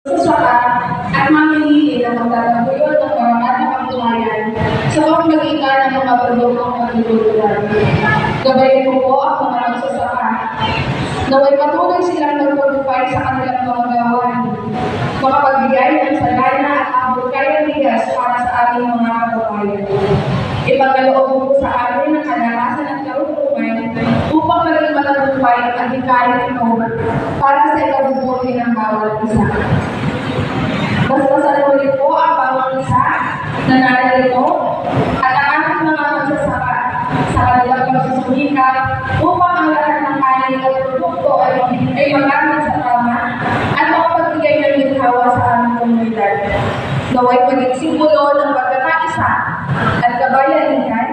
Saka at mamimili ng magtataguyon ng karapat na pagtumayan sa pamamagitan ng mga produktong pagtutulungan. Gabayin ko po ang mga magsasaka. Naway patuloy silang magpagpapay sa kanilang mga gawain, makapagbigay ng sagana at abot-kayang bigas para sa ating mga kababayan. Ipagkaloob ko sa atin ang kadalasan at karunungan upang maging matagumpay ang adhikain ito para sa ikabubuti ng bawat isa. Bastasan ulit po ang bawat isa na narito at ang ating mga magsasaka sa kanilang pagsusumikap upang ang lahat ng kanin at produkto ay magamit sa tama at makapagbigay ng ginhawa sa aming komunidad. Naway maging simbolo ng pagkakaisa at kabayanihan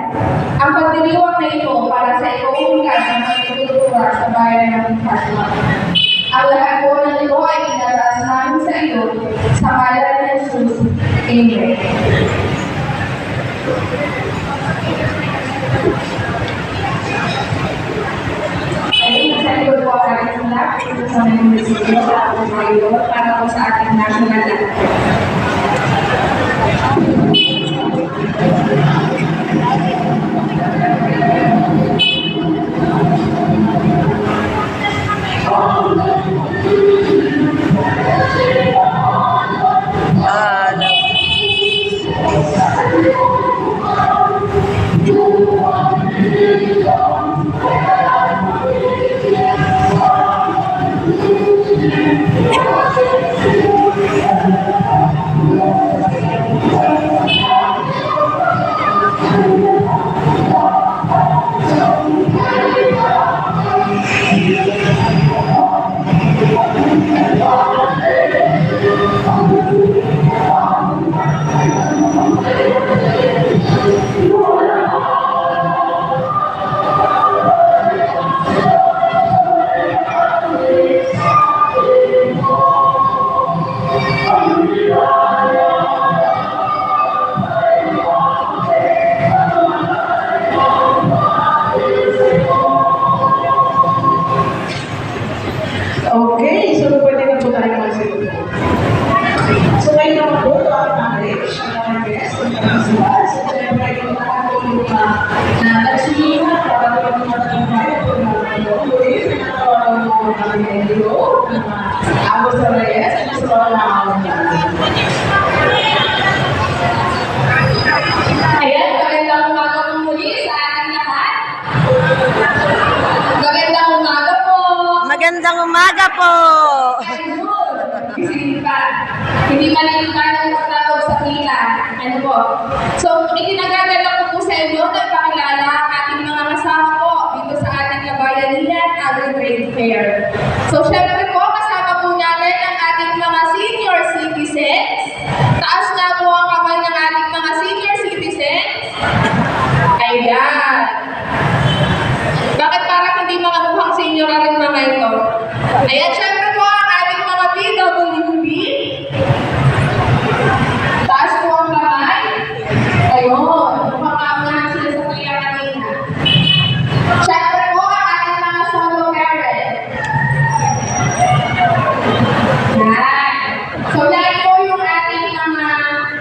ang pagdiriwang na ito para sa ikaunlad ng pagtutulungan sa bayan ng Fatima. Ang lahat po ng ito ay inataas namin sa iyo sa ngalan ng Jesus. Amen. Ayun, sa iyo po ang ating lahat sa mga munisipyo at mga para po sa ating national anthem. Okay, so pwede na po tayo magsagot. So ngayon naman po, ito ang marriage, ang mga guests, ang mga sila. So siyempre, yung mga tulong na nagsulihan, para po yung mga tayo po na tuloy, pinatawag po namin ng Leo, ng Agos sa Reyes, at gusto ko na ako Ayan, magandang umaga po muli sa ating lahat. Magandang umaga po. Magandang umaga po! Hindi malilitan ang magtawag sa pila. Ano po? So, itinagagalak ko po sa inyo na pakilala ang ating mga kasama po dito sa ating kabayanihan Agri-Trade Fair. So, syempre po, kasama po natin ang ating mga senior citizens. Taas nga po ang kamay ng ating mga senior citizens. Ayan. Bakit parang hindi mga mukhang senior rin mga ito? Ayan, syempre po ang ating mga PWD. Taas po ang kamay. Ayun, mapapamahan sila sa kaya kanina. Syempre po ang ating mga solo parent. Yan. So, yan po yung ating mga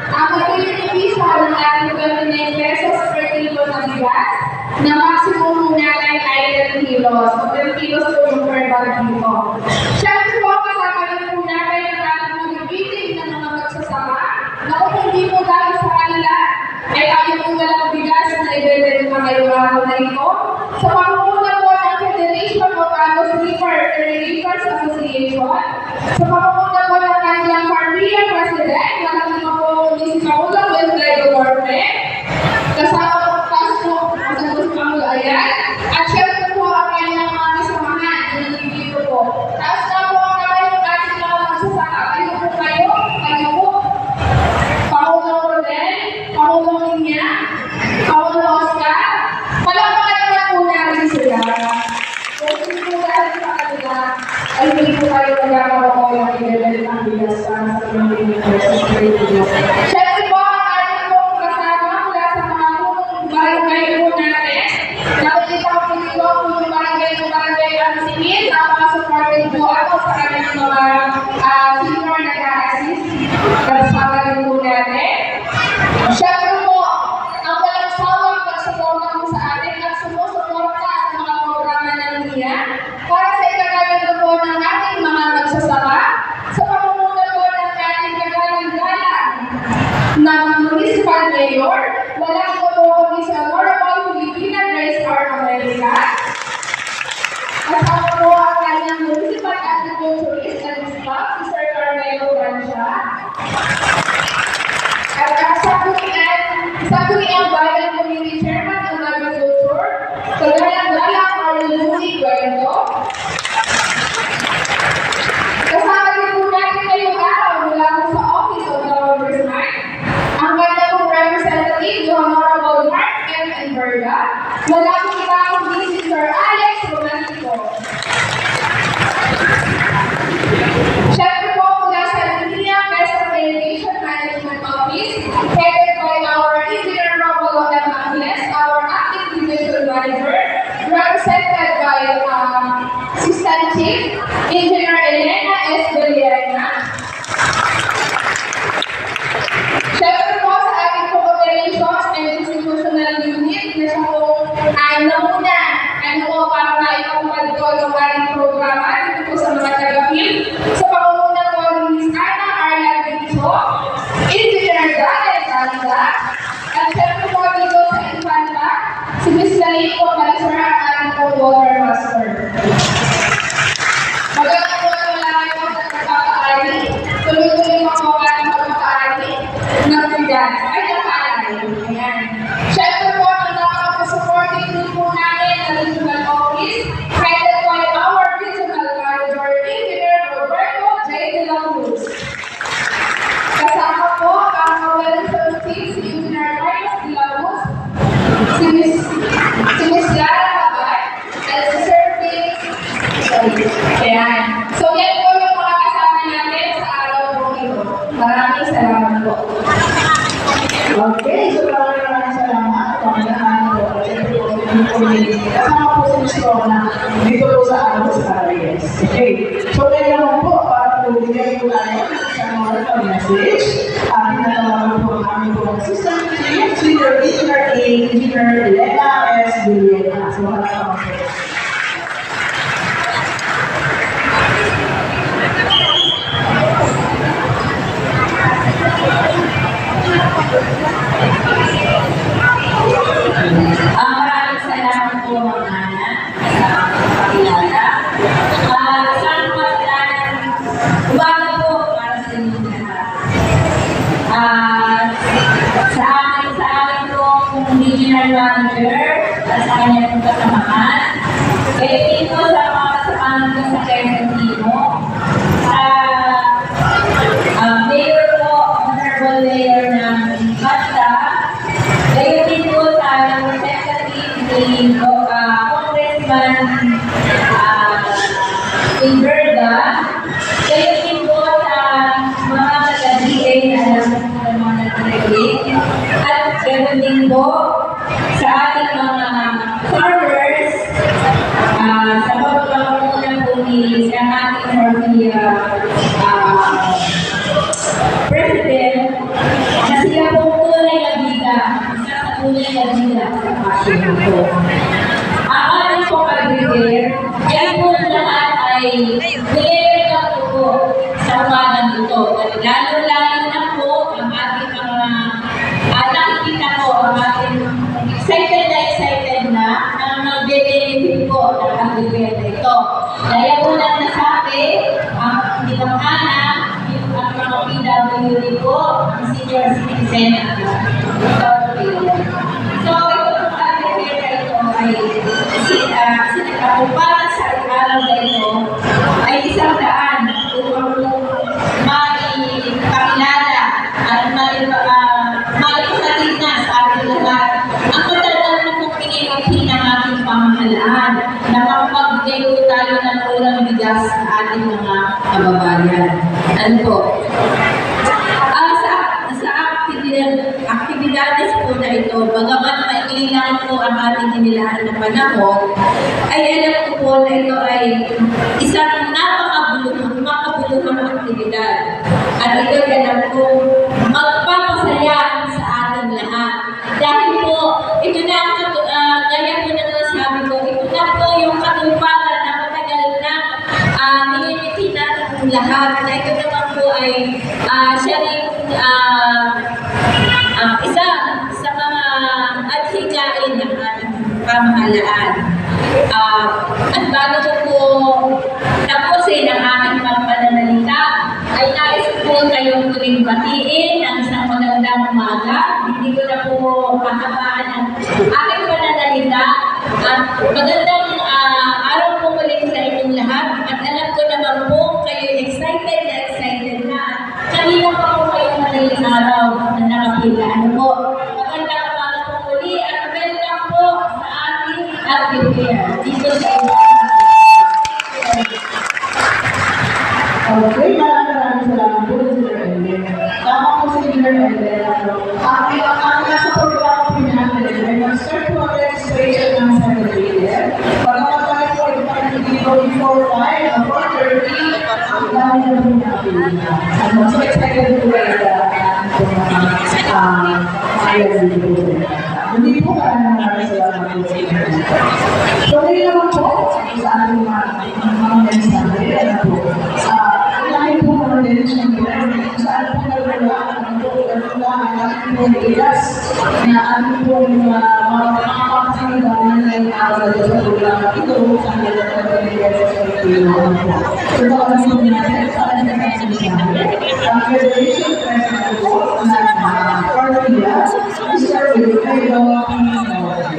opportunity sa ating 29 pesos per kilo na bigas na maximum natin ay 10 kilos. So, 10 kilos po yung per bag dito. Siyempre po, kasama rin po natin ang ating mga meeting ng mga magsasama na kung hindi po dahil sa kanila ay tayo po walang bigas na ibebenta pa ngayong araw na ito. Sa pamumuno po ng Federation of Agos River Irrigators Association, sa pamumuno po ng kanilang Parmia President, nakasama po ni si Paulang Wentlego Gorpe, kasama po ayan. At syempre po ang kanyang mga kasamahan na nandito po. Tapos na po ang kamay ng ating mga magsasaka. Kayo po kayo. Pangulong Rodel, Pangulong Linya, Pangulong Oscar. Palamakan naman po namin sila. Kung hindi po dahil sa kanila, ay hindi po kayo magkakaroon ng i-level ng bigas para sa community versus trade bigas. Syempre po ang ating pong kasama mula sa mga barangay po natin. Nakikita ko po dito yung barangay ang singit. Napaka-supported po ako sa kanyang mga senior na assist. Kasama rin po natin. Siyempre po, ang walang sawang pagsuporta po sa atin at sumusuporta sa mga programa ng NIA para sa ikagaganda po ng ating mga magsasaka sa pamumuno po ng ating kagalang-galang ng Municipal Mayor. Wala po po kami sa Honorable Filipina Grace R. America. Kasama po ang kanyang Municipal Agriculturist and Staff, si Sir Carmelo Francia. At ang Sangguniang Bayan Community Chairman ng Agriculture, kagalang-galang Arlene Guerrero. Kasama din po natin ngayong araw mula po sa Office of the Ombudsman, ang kanya pong representative, the Honorable Mark M. Enverga. Wala po kita ang si Sir Alex Romanico. Siyempre po mula sa Linya Best Communication Management Office, headed by our Engineer Romulo M. Angeles, our Acting Division Manager, represented by Assistant Chief Engineer Elena S. Villena. Siyempre po sa ating po operations and institutional unit na siya po ay namuna para maipapagod ko yung ating programa dito po sa mga taga-field sa pangunguna po ni Ms. Ana Arla Benito, Engineer Daniel Calda, at siyempre po dito sa Infanta, si Ms. Lalico Palisar at ating po water master. Magandang po ang lalaki po sa pagpapaari, tuloy-tuloy po po ating pagpapaari ng bigas. Ay, napaari. Ayan. Siyempre po, ang napaka-supporting din po namin sa regional office, headed by our regional manager, Engineer Roberto J. De La Cruz. Kasama po ang organization chief, si Engineer Carlos De La Cruz, si Ms. Lara Abad, at si Sir Felix. Ayan. So, yan po yung mga kasama natin sa araw po ito. Maraming salamat po. Okay, so maraming salamat. Pangalaman po. Kasama po si Ms. Rona dito po sa araw sa Arias. Okay, so kaya naman po, para po bigay po tayo sa mga message. Ating natawagan po ang aming po assistant chief, Senior Engineer A, Engineer Elena S. Villena. So maraming po. Maraming salamat po mga anak sa pagpapakilala. Isang masalanan, umaga po para sa inyong lahat. Sa amin pong regional manager at sa kanya pong kasamahan, dito sa mga kasamahan ko sa Quezon Timo, Mayor po, Honorable Mayor ng Basta, kayo din po sa representative ni Congressman Inverga, kayo din po sa mga taga-DA na alam po ng mga nag-relate, at ganoon din po sa ating mga farmers, sa pagpapanguna po ni sa ating President, na sila pong tunay na bida, isa sa tunay na bida sa passion ko. Ang ating pong agribir, yan po lahat ay nilirikap ko po sa umagang ito. At lalo-lalo na po ang ating mga nakikita ko, ang ating excited na mag-benefit po ng agribir na ito. Dahil po nang nasabi, ang ibang anak, ang mga PWD po, ang senior citizen at so, ito po agribir na ito ay para sa araw na ito ay isang daan upang maipakilala at maipahatid na sa ating lahat ang pagdadala ng pinipin ng ating pamahalaan na mapagbigay po tayo ng ulang bigas sa ating mga kababayan. Ano po? Aktibidades po na ito, bagamat maikli lang po ang ating inilaan na panahon, ay alam ko po na ito ay isang makabuluhang aktibidad. At ito ganap po magpapasaya sa ating lahat. Dahil po, ito na ang gaya po na nasabi ko, ito na po yung katuparan na matagal na nililitin natin ang lahat. Na ito naman po ay siya rin isa sa mga adhikain ng ating pamahalaan. At bago ko po tapusin ang aking pagpananalita, ay nais po kayong tuwing batiin ng isang magandang umaga. Hindi ko na po kahabaan ang aking pananalita. At magandang araw po muli sa inyong lahat. At alam ko naman po kayo excited na. Kanina pa po kayo madaling araw na nakapila. Ano po? Magandang umaga po muli at welcome po sa ating activity dito sa Okay, maraming salamat po sa Sir Ellen. Tama po si Sir Ellen. Ang nasa programa po natin ay mag-start po ang registration ng Secretariat. Pagkakataon po ito para dito before 5 o 4:30, ang dami na po natin. So excited po kayo hindi po maraming salamat po sa inyo. So ngayon naman po sa ating mga mensahe, ano po, ilahin po mga direksyon nila saan po nagula ang ating pong ilas na ating pong mga kapatid na nag-aaral sa programa ito sa nila sa pagkakasal po. So baka po natin sa ating mensahe, ang Federation President po na Carmilla, Mr. Wilfredo Pinamonte.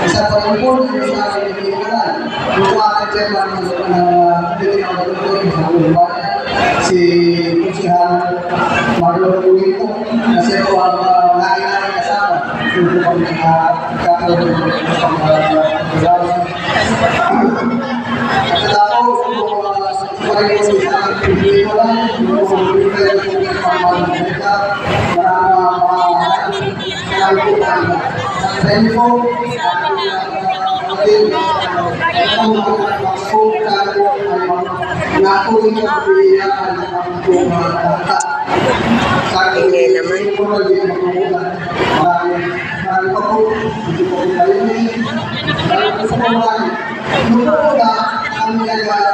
Isa pa rin po sa aking pinagalan. Yung aking chairman si Kusihan Marlon Ruito kasi po ang nangyaring kasama yung po kami kakalabi ng pag-aaral. At tapos po rin po sa aking pinagalan yung naman.